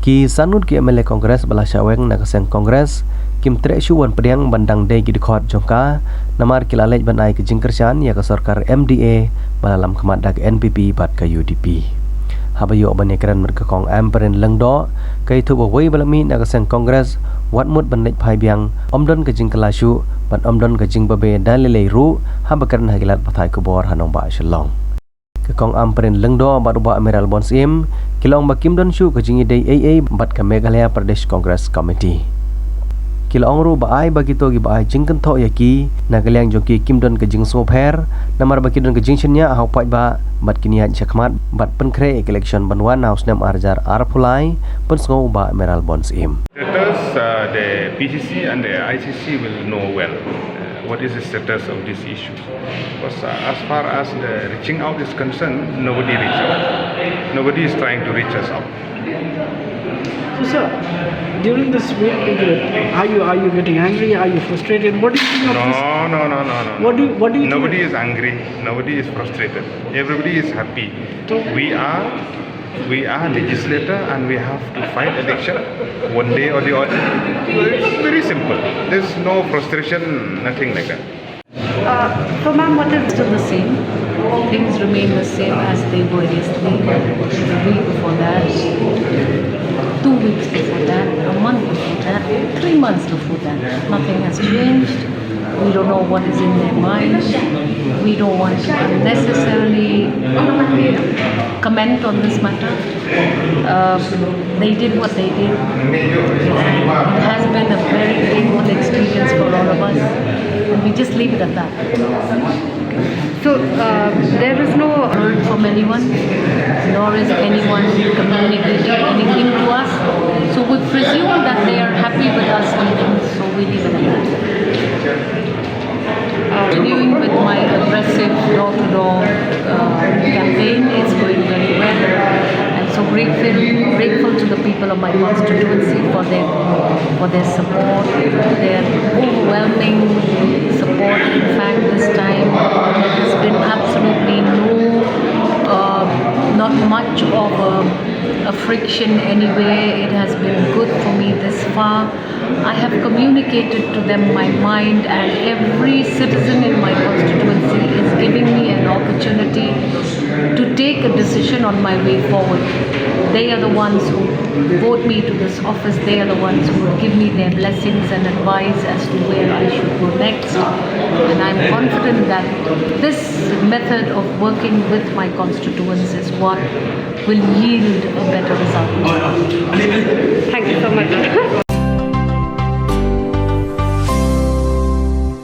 Ki sanut ki MLA Kongres Balasya Weng nak Seng Kongres Kim Tre Shuh Pediang Bandang Day Gidikot Jongka Namar Kilalej Banai ke Jingkersian ya ke Sorkar MDA Balalam Kemat NPP Bat ke UDP Habayo Banekaran Merkekong Ampareen Lengdo Kai Tu Bawai Balami nak Seng Kongres Watmut Bandej Phai Biang Omdon ke Jingkela Shuh Ban Omdon ke Jingbabe Dalilei Ru Habakaran Hagilat Pathai Kubor Hanong Ba Shalong Kekong Ampareen Lengdo Bat Ubah Mayral Bonsim Kilong Bakim Don Shuh ke Jingi Day AA Bat ke Meghalaya Pradesh Congress Committee Kilong ru baai bagi to gi baai jingken tho yaki nagaliang jongki kim don ke jing sopher namar baki don ke jing chenya hau pai ba bat kiniat chakmat bat penkre election banwan house nem arjar arpulai pun sngo ba Mayral bonds im Status the PCC and the ICC will know well what is the status of this issue because as far as the reaching out is concerned nobody is trying to reach us out. So, sir, during this week, are you getting angry? Are you frustrated? What do you think of this? No. What do you Nobody think? is angry. Nobody is frustrated. Everybody is happy. So, We are legislator and we have to fight election one day or the other. It's very simple. There's no frustration, nothing like that. For ma'am, what is still the same? Things remain the same as they were yesterday, the week before that, 2 weeks before that, a month before that, 3 months before that. Nothing has changed. We don't know what is in their mind. We don't want to unnecessarily comment on this matter. They did what they did. It has been a very painful experience for all of us. And we just leave it at that. So there is no word from anyone, nor is anyone communicating anything to us. So we presume that they are happy with us leaving, so we leave it at that. Continuing with my aggressive door-to-door campaign, it's going very well. I'm so grateful to the people of my constituency for their support, their overwhelming support. In fact, this time there has been absolutely not much of a friction anyway. It has been good for me this far. I have communicated to them my mind, and every citizen in my constituency is giving me an opportunity to take a decision on my way forward. They are the ones who vote me to this office. They are the ones who will give me their blessings and advice as to where I should go next. And I'm confident that this method of working with my constituents is what will yield a better result.